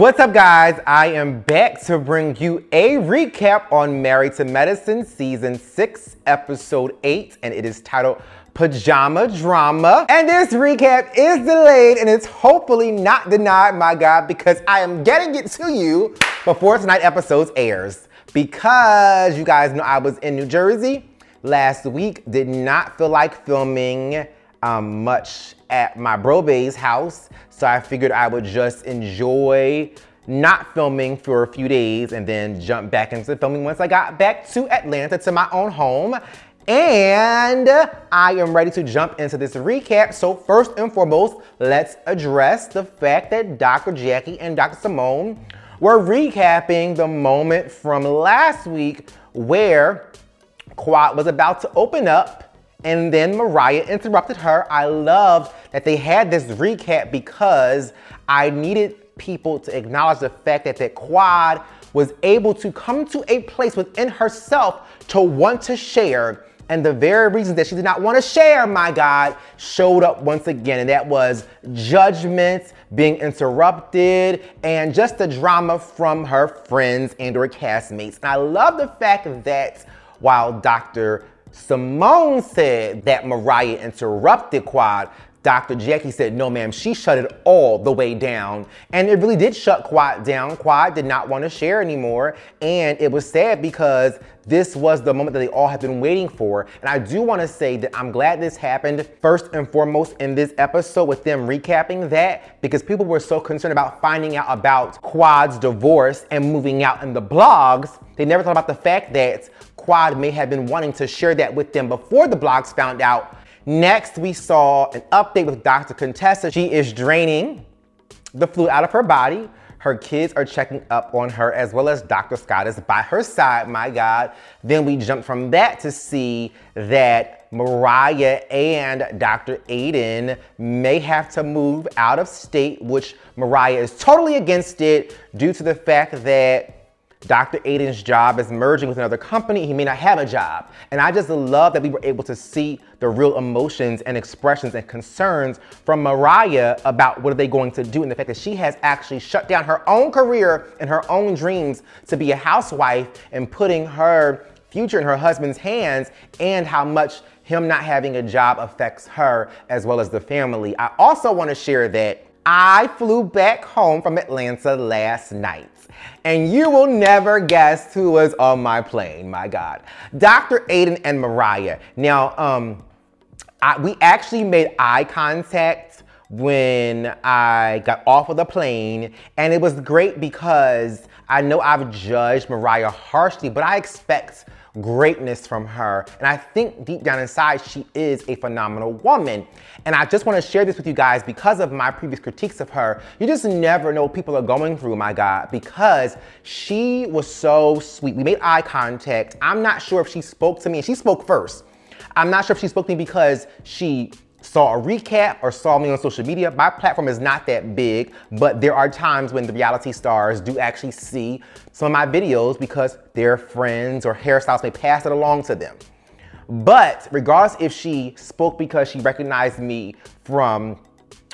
What's up, guys? I am back to bring you a recap on Married to Medicine Season 6, Episode 8, and it is titled Pajama Drama. And this recap is delayed and it's hopefully not denied, my God, because I am getting it to you before tonight's episode airs. Because you guys know I was in New Jersey last week, did not feel like filming much at my bro bae's house, so I figured I would just enjoy not filming for a few days and then jump back into filming once I got back to Atlanta, to my own home. And I am ready to jump into this recap. So first and foremost, let's address the fact that Dr. Jackie and Dr. Simone were recapping the moment from last week where Quad was about to open up and then Mariah interrupted her. I loved that they had this recap because I needed people to acknowledge the fact that Quad was able to come to a place within herself to want to share. And the very reasons that she did not want to share, my God, showed up once again. And that was judgment, being interrupted, and just the drama from her friends and her castmates. And I love the fact that while Dr. Simone said that Mariah interrupted Quad, Dr. Jackie said, no ma'am, she shut it all the way down. And it really did shut Quad down. Quad did not want to share anymore. And it was sad because this was the moment that they all have been waiting for. And I do want to say that I'm glad this happened first and foremost in this episode with them recapping that, because people were so concerned about finding out about Quad's divorce and moving out in the blogs. They never thought about the fact that Quad may have been wanting to share that with them before the blogs found out. Next, we saw an update with Dr. Contessa. She is draining the fluid out of her body. Her kids are checking up on her, as well as Dr. Scott is by her side, my God. Then we jumped from that to see that Mariah and Dr. Aiden may have to move out of state, which Mariah is totally against it due to the fact that Dr. Aiden's job is merging with another company. He may not have a job. And I just love that we were able to see the real emotions and expressions and concerns from Mariah about what are they going to do, and the fact that she has actually shut down her own career and her own dreams to be a housewife and putting her future in her husband's hands, and how much him not having a job affects her as well as the family. I also want to share that I flew back home from Atlanta last night. And you will never guess who was on my plane, my God. Dr. Aiden and Mariah. Now, we actually made eye contact when I got off of the plane, and it was great because I know I've judged Mariah harshly, but I expect greatness from her. And I think deep down inside, she is a phenomenal woman. And I just want to share this with you guys because of my previous critiques of her. You just never know what people are going through, my God, because she was so sweet. We made eye contact. I'm not sure if she spoke to me, and she spoke first. I'm not sure if she spoke to me because she saw a recap or saw me on social media. My platform is not that big, but there are times when the reality stars do actually see some of my videos because their friends or hairstylists may pass it along to them. But regardless if she spoke because she recognized me from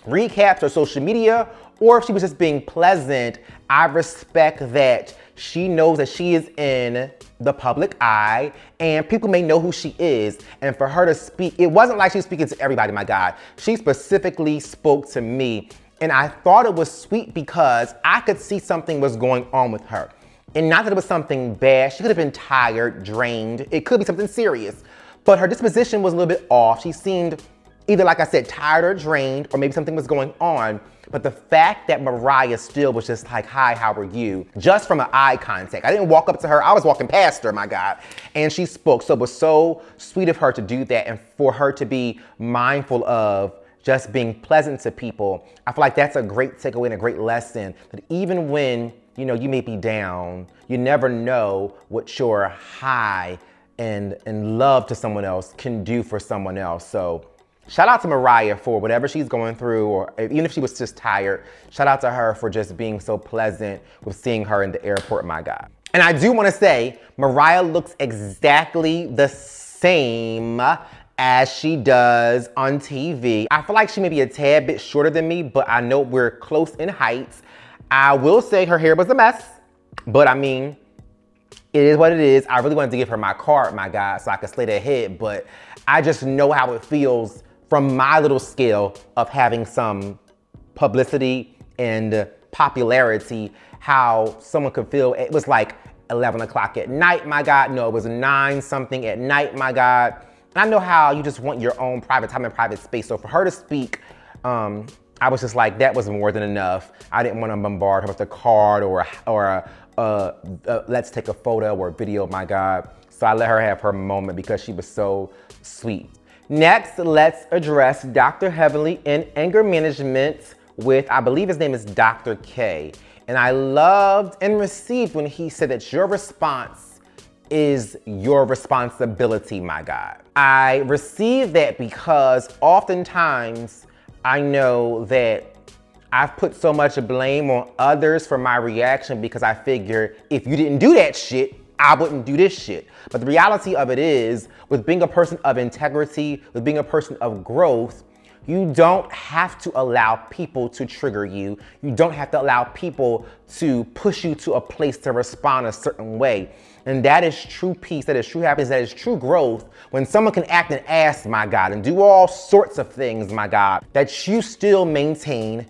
recaps or social media, or if she was just being pleasant, I respect that she knows that she is in the public eye and people may know who she is. And for her to speak, it wasn't like she was speaking to everybody, my God. She specifically spoke to me. And I thought it was sweet because I could see something was going on with her. And not that it was something bad. She could have been tired, drained. It could be something serious. But her disposition was a little bit off. She seemed either, like I said, tired or drained, or maybe something was going on. But the fact that Mariah still was just like, hi, how are you? Just from an eye contact. I didn't walk up to her, I was walking past her, my God. And she spoke, so it was so sweet of her to do that and for her to be mindful of just being pleasant to people. I feel like that's a great takeaway and a great lesson, that even when, you know, you may be down, you never know what your high and love to someone else can do for someone else. So shout out to Mariah for whatever she's going through, or even if she was just tired, shout out to her for just being so pleasant with seeing her in the airport, my God. And I do want to say, Mariah looks exactly the same as she does on TV. I feel like she may be a tad bit shorter than me, but I know we're close in height. I will say her hair was a mess, but I mean, it is what it is. I really wanted to give her my card, my God, so I could slay that head, but I just know how it feels from my little scale of having some publicity and popularity, how someone could feel. It was like 11 o'clock at night, my God. No, it was 9 something at night, my God. And I know how you just want your own private time and private space. So for her to speak, I was just like, that was more than enough. I didn't want to bombard her with a card or let's take a photo or a video, my God. So I let her have her moment because she was so sweet. Next, let's address Dr. Heavenly in anger management with, I believe his name is Dr. K. And I loved and received when he said that your response is your responsibility, my God. I received that because oftentimes I know that I've put so much blame on others for my reaction because I figure if you didn't do that shit, I wouldn't do this shit. But the reality of it is, with being a person of integrity, with being a person of growth, you don't have to allow people to trigger you. You don't have to allow people to push you to a place to respond a certain way. And that is true peace, that is true happiness, that is true growth. When someone can act an ass, my God, and do all sorts of things, my God, that you still maintain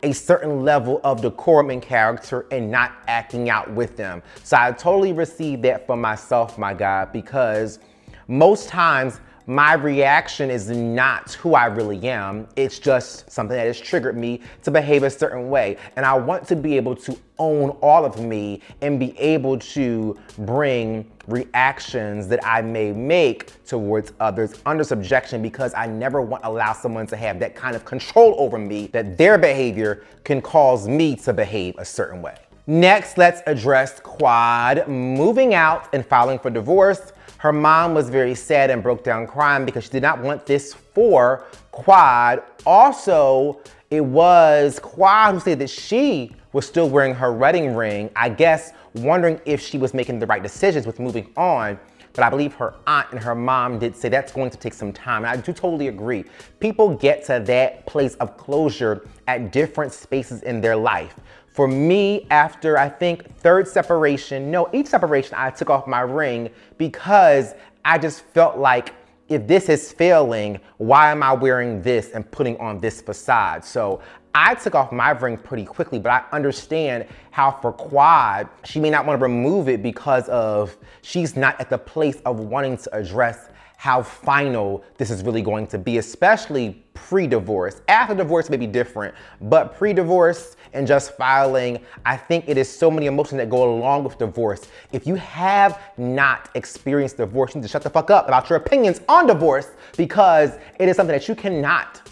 a certain level of decorum and character and not acting out with them. So I totally received that for myself, my God, because most times my reaction is not who I really am. It's just something that has triggered me to behave a certain way. And I want to be able to own all of me and be able to bring reactions that I may make towards others under subjection, because I never want to allow someone to have that kind of control over me that their behavior can cause me to behave a certain way. Next, let's address Quad moving out and filing for divorce. Her mom was very sad and broke down crying because she did not want this for Quad. Also, it was Quad who said that she was still wearing her wedding ring, I guess wondering if she was making the right decisions with moving on. But I believe her aunt and her mom did say that's going to take some time. And I do totally agree. People get to that place of closure at different spaces in their life. For me, after I think each separation, I took off my ring because I just felt like if this is failing, why am I wearing this and putting on this facade? So I took off my ring pretty quickly, but I understand how for Quad, she may not want to remove it because of she's not at the place of wanting to address how final this is really going to be, especially pre-divorce. After divorce may be different, but pre-divorce and just filing, I think it is so many emotions that go along with divorce. If you have not experienced divorce, you need to shut the fuck up about your opinions on divorce, because it is something that you cannot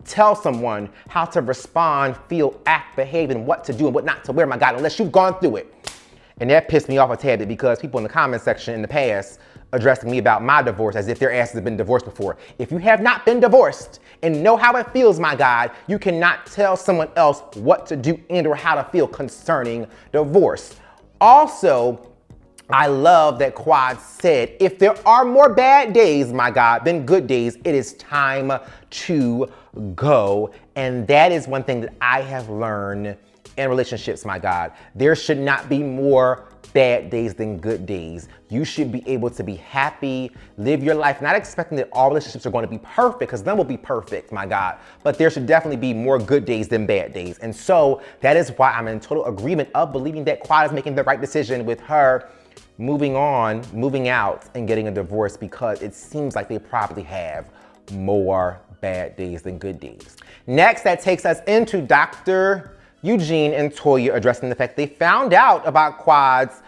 tell someone how to respond, feel, act, behave, and what to do and what not to wear, my God, unless you've gone through it. And that pissed me off a tad bit because people in the comment section in the past addressing me about my divorce as if their asses have been divorced before. If you have not been divorced and know how it feels, my God, you cannot tell someone else what to do and or how to feel concerning divorce. Also, I love that Quad said, if there are more bad days, my God, than good days, it is time to go. And that is one thing that I have learned in relationships, my God. There should not be more bad days than good days. You should be able to be happy, live your life, not expecting that all relationships are going to be perfect, because none will be perfect, my God. But there should definitely be more good days than bad days. And so that is why I'm in total agreement of believing that Quad is making the right decision with her moving on, moving out, and getting a divorce, because it seems like they probably have more bad days than good days. Next, that takes us into Dr. Eugene and Toya addressing the fact they found out about Quad's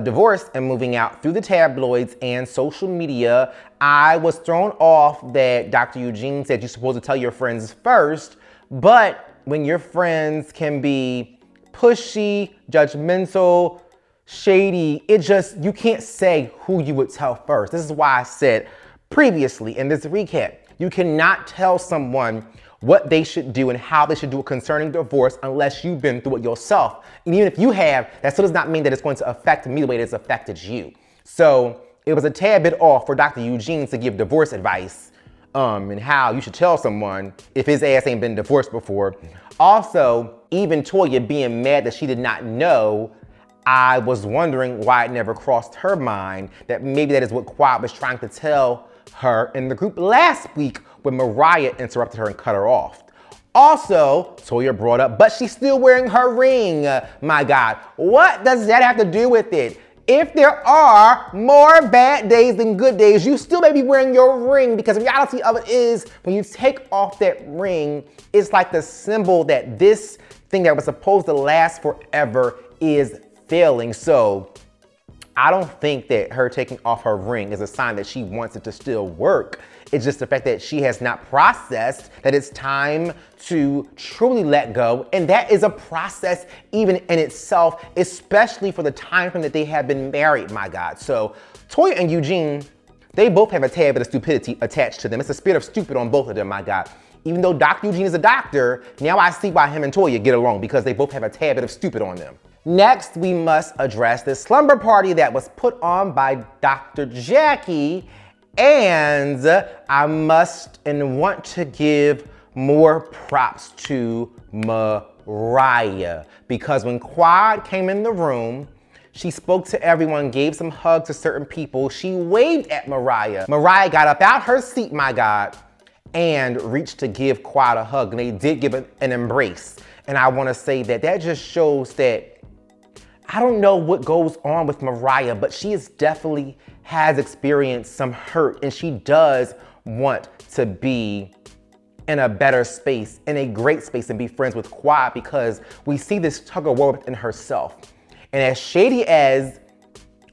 divorce and moving out through the tabloids and social media. I was thrown off that Dr. Eugene said you're supposed to tell your friends first, but when your friends can be pushy, judgmental, shady, you can't say who you would tell first. This is why I said previously in this recap, you cannot tell someone what they should do and how they should do it concerning divorce unless you've been through it yourself. And even if you have, that still does not mean that it's going to affect me the way that it's affected you. So it was a tad bit off for Dr. Eugene to give divorce advice and how you should tell someone if his ass ain't been divorced before. Also, even Toya being mad that she did not know, I was wondering why it never crossed her mind that maybe that is what Quad was trying to tell her in the group last week when Mariah interrupted her and cut her off. Also, Toya brought up, but she's still wearing her ring. My God, what does that have to do with it? If there are more bad days than good days, you still may be wearing your ring, because the reality of it is when you take off that ring, it's like the symbol that this thing that was supposed to last forever is failing. So I don't think that her taking off her ring is a sign that she wants it to still work. It's just the fact that she has not processed that it's time to truly let go. And that is a process even in itself, especially for the time frame that they have been married, my God. So Toya and Eugene, they both have a tad bit of stupidity attached to them. It's a spirit of stupid on both of them, my God. Even though Dr. Eugene is a doctor, now I see why him and Toya get along, because they both have a tad bit of stupid on them. Next, we must address the slumber party that was put on by Dr. Jackie. And I must and want to give more props to Mariah, because when Quad came in the room, she spoke to everyone, gave some hugs to certain people. She waved at Mariah. Mariah got up out her seat, my God, and reached to give Quad a hug. And they did give an embrace. And I want to say that that just shows that I don't know what goes on with Mariah, but she is definitely has experienced some hurt, and she does want to be in a better space, in a great space, and be friends with Quad, because we see this tug of war within herself. And as shady as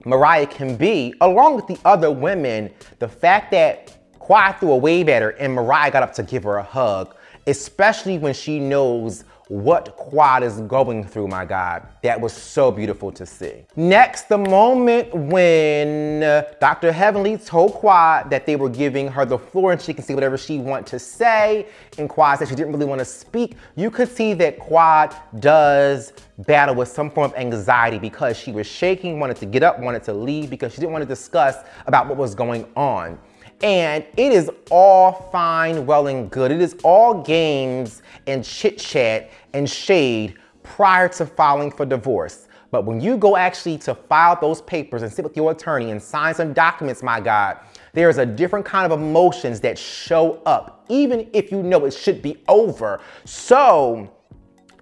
Mariah can be, along with the other women, the fact that Quad threw a wave at her and Mariah got up to give her a hug, especially when she knows what Quad is going through, my God. That was so beautiful to see. Next, the moment when Dr. Heavenly told Quad that they were giving her the floor and she can say whatever she wants to say, and Quad said she didn't really want to speak. You could see that Quad does battle with some form of anxiety, because she was shaking, wanted to get up, wanted to leave, because she didn't want to discuss about what was going on. And it is all fine, well and good. It is all games and chit chat and shade prior to filing for divorce. But when you go actually to file those papers and sit with your attorney and sign some documents, my God, there's a different kind of emotions that show up, even if you know it should be over. So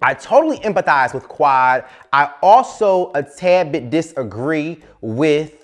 I totally empathize with Quad. I also a tad bit disagree with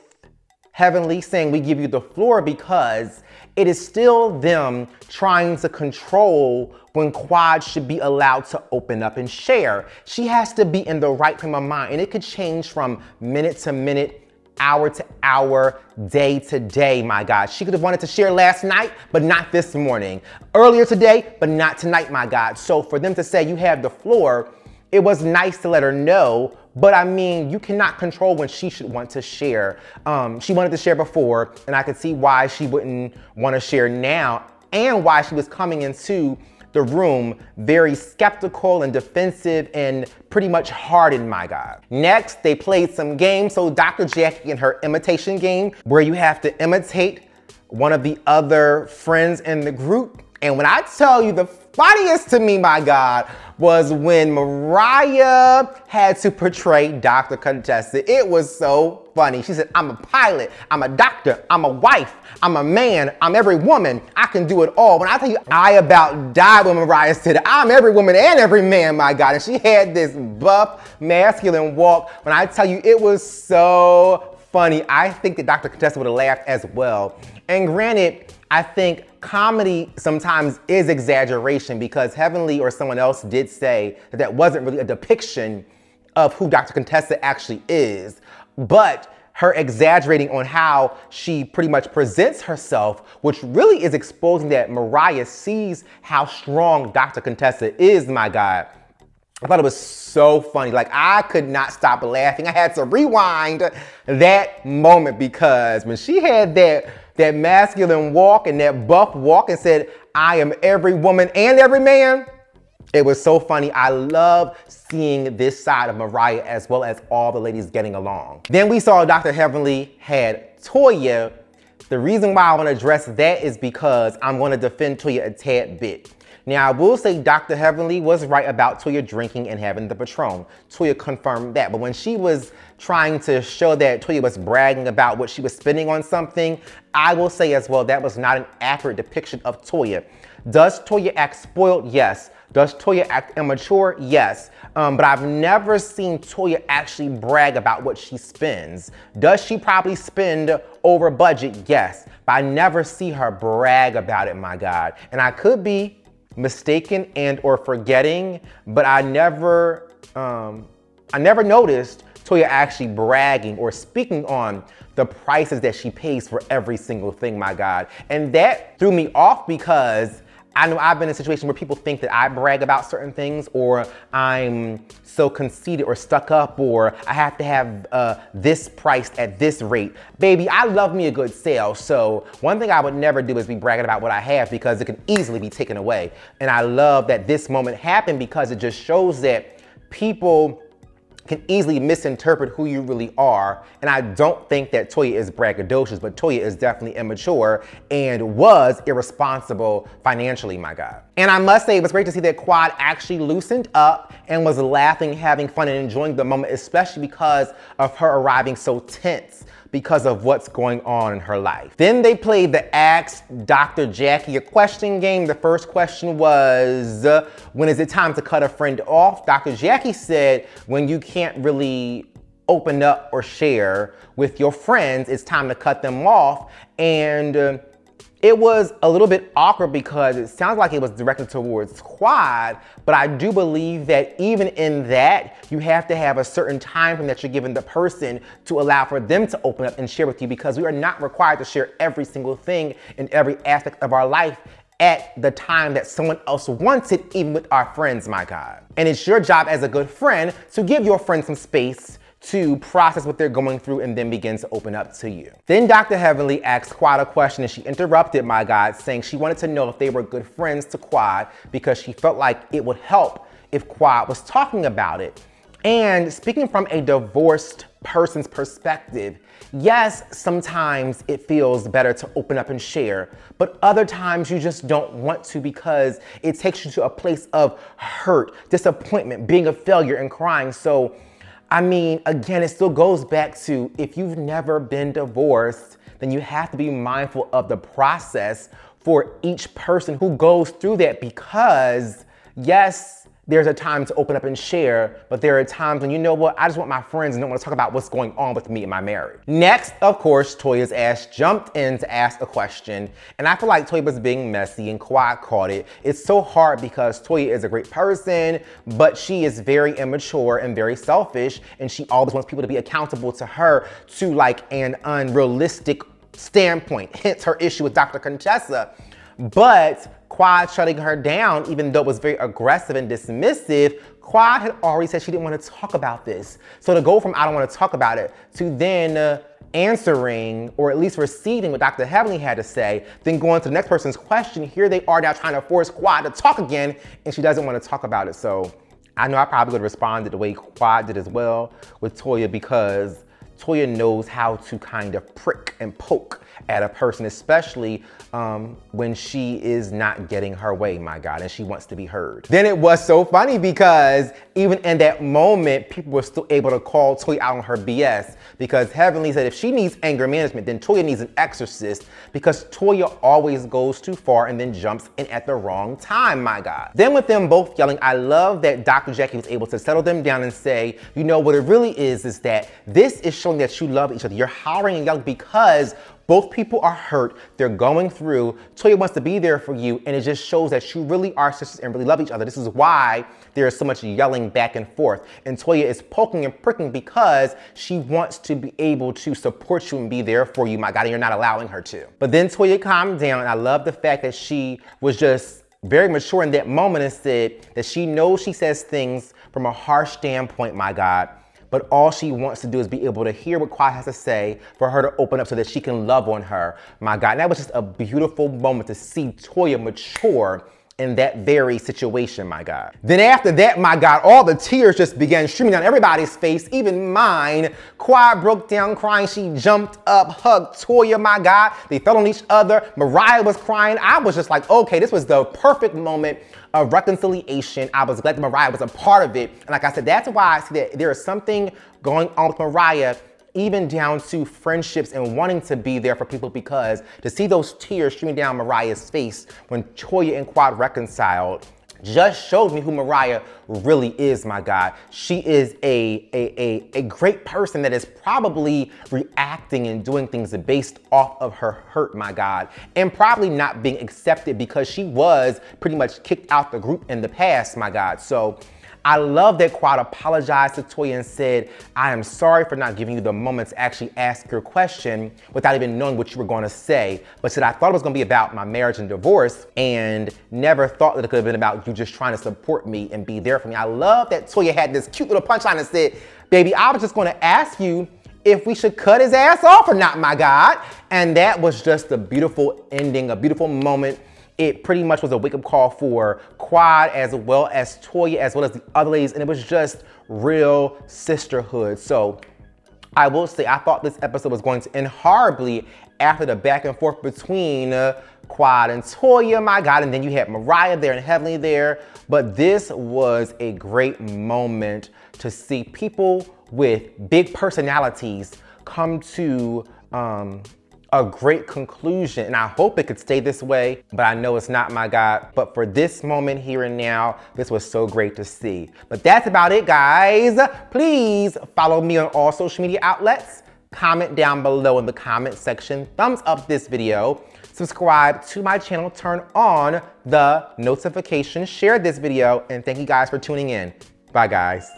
Heavenly saying we give you the floor, because it is still them trying to control when Quad should be allowed to open up and share. She has to be in the right frame of mind, and it could change from minute to minute, hour to hour, day to day, my God. She could have wanted to share last night, but not this morning. Earlier today, but not tonight, my God. So for them to say you have the floor, it was nice to let her know. But I mean, you cannot control when she should want to share. She wanted to share before, and I could see why she wouldn't want to share now, and why she was coming into the room very skeptical and defensive and pretty much hardened, my God. Next, they played some games. So Dr. Jackie and her imitation game, where you have to imitate one of the other friends in the group. And when I tell you, the funniest to me, my God, was when Mariah had to portray Dr. Contessa. It was so funny. She said, I'm a pilot, I'm a doctor, I'm a wife, I'm a man, I'm every woman, I can do it all. When I tell you, I about died when Mariah said, I'm every woman and every man, my God. And she had this buff, masculine walk. When I tell you, it was so funny. I think that Dr. Contessa would have laughed as well. And granted, I think comedy sometimes is exaggeration, because Heavenly or someone else did say that that wasn't really a depiction of who Dr. Contessa actually is, but her exaggerating on how she pretty much presents herself, which really is exposing that Mariah sees how strong Dr. Contessa is, my God. I thought it was so funny. Like, I could not stop laughing. I had to rewind that moment, because when she had that masculine walk and that buff walk and said, I am every woman and every man, it was so funny. I love seeing this side of Mariah as well as all the ladies getting along. Then we saw Dr. Heavenly had Toya The reason why I want to address that is because I'm going to defend Toya a tad bit. Now, I will say Dr. Heavenly was right about Toya drinking and having the Patron. Toya confirmed that. But when she was trying to show that Toya was bragging about what she was spending on something, I will say as well, that was not an accurate depiction of Toya. Does Toya act spoiled? Yes. Does Toya act immature? Yes. But I've never seen Toya actually brag about what she spends. Does she probably spend over budget? Yes. But I never see her brag about it, my God. And I could be mistaken and or forgetting, but I never noticed Toya actually bragging or speaking on the prices that she pays for every single thing, my God. And that threw me off because I know I've been in a situation where people think that I brag about certain things, or I'm so conceited or stuck up, or I have to have this priced at this rate. Baby, I love me a good sale. So one thing I would never do is be bragging about what I have, because it can easily be taken away. And I love that this moment happened because it just shows that people can easily misinterpret who you really are. And I don't think that Toya is braggadocious, but Toya is definitely immature and was irresponsible financially, my God. And I must say, it was great to see that Quad actually loosened up and was laughing, having fun, and enjoying the moment, especially because of her arriving so tense because of what's going on in her life. Then they played the Ask Dr. Jackie a question game. The first question was, when is it time to cut a friend off? Dr. Jackie said, when you can't really open up or share with your friends, it's time to cut them off. And it was a little bit awkward because it sounds like it was directed towards Quad, but I do believe that even in that, you have to have a certain time frame that you're giving the person to allow for them to open up and share with you, because we are not required to share every single thing in every aspect of our life at the time that someone else wants it, even with our friends, my God. And it's your job as a good friend to give your friend some space to process what they're going through and then begin to open up to you. Then Dr. Heavenly asked Quad a question, and she interrupted, my God, saying she wanted to know if they were good friends to Quad because she felt like it would help if Quad was talking about it. And speaking from a divorced person's perspective, yes, sometimes it feels better to open up and share, but other times you just don't want to because it takes you to a place of hurt, disappointment, being a failure, and crying. So I mean, again, it still goes back to, if you've never been divorced, then you have to be mindful of the process for each person who goes through that, because yes, there's a time to open up and share, but there are times when, you know what, I just want my friends and don't want to talk about what's going on with me and my marriage. Next, of course, Toya's ass jumped in to ask a question, and I feel like Toya was being messy and Quad caught it. It's so hard because Toya is a great person, but she is very immature and very selfish, and she always wants people to be accountable to her to like an unrealistic standpoint, hence her issue with Dr. Contessa. But Quad shutting her down, even though it was very aggressive and dismissive, Quad had already said she didn't want to talk about this. So to go from I don't want to talk about it to then answering, or at least receiving what Dr. Heavenly had to say, then going to the next person's question, here they are now trying to force Quad to talk again, and she doesn't want to talk about it. So I know I probably would have responded the way Quad did as well with Toya, because Toya knows how to kind of prick and poke at a person, especially when she is not getting her way, my God, and she wants to be heard. Then it was so funny because even in that moment, people were still able to call Toya out on her BS, because Heavenly said if she needs anger management, then Toya needs an exorcist, because Toya always goes too far and then jumps in at the wrong time, my God. Then with them both yelling, I love that Dr. Jackie was able to settle them down and say, you know, what it really is that this is showing that you love each other. You're hollering and yelling because both people are hurt, they're going through. Toya wants to be there for you, and it just shows that you really are sisters and really love each other. This is why there is so much yelling back and forth. And Toya is poking and pricking because she wants to be able to support you and be there for you, my God, and you're not allowing her to. But then Toya calmed down, and I love the fact that she was just very mature in that moment and said that she knows she says things from a harsh standpoint, my God, but all she wants to do is be able to hear what Quad has to say for her to open up so that she can love on her, my God. And that was just a beautiful moment to see Toya mature in that very situation, my God. Then after that, my God, all the tears just began streaming down everybody's face, even mine. Quad broke down crying. She jumped up, hugged Toya, my God. They fell on each other. Mariah was crying. I was just like, okay, this was the perfect moment of reconciliation. I was glad that Mariah was a part of it. And like I said, that's why I see that there is something going on with Mariah, even down to friendships and wanting to be there for people, because to see those tears streaming down Mariah's face when Toya and Quad reconciled just showed me who Mariah really is, my God. She is a great person that is probably reacting and doing things based off of her hurt, my God, and probably not being accepted because she was pretty much kicked out the group in the past, my God. So I love that Quad apologized to Toya and said, I am sorry for not giving you the moment to actually ask your question without even knowing what you were going to say. But said, I thought it was going to be about my marriage and divorce and never thought that it could have been about you just trying to support me and be there for me. I love that Toya had this cute little punchline and said, baby, I was just going to ask you if we should cut his ass off or not, my God. And that was just a beautiful ending, a beautiful moment. It pretty much was a wake-up call for Quad as well as Toya, as well as the other ladies, and it was just real sisterhood. So I will say, I thought this episode was going to end horribly after the back and forth between Quad and Toya, my God, and then you had Mariah there and Heavenly there. But this was a great moment to see people with big personalities come to a great conclusion, and I hope it could stay this way, but I know it's not, my God. But for this moment here and now, this was so great to see. But that's about it, guys. Please follow me on all social media outlets. Comment down below in the comment section. Thumbs up this video. Subscribe to my channel. Turn on the notifications. Share this video, and thank you guys for tuning in. Bye, guys.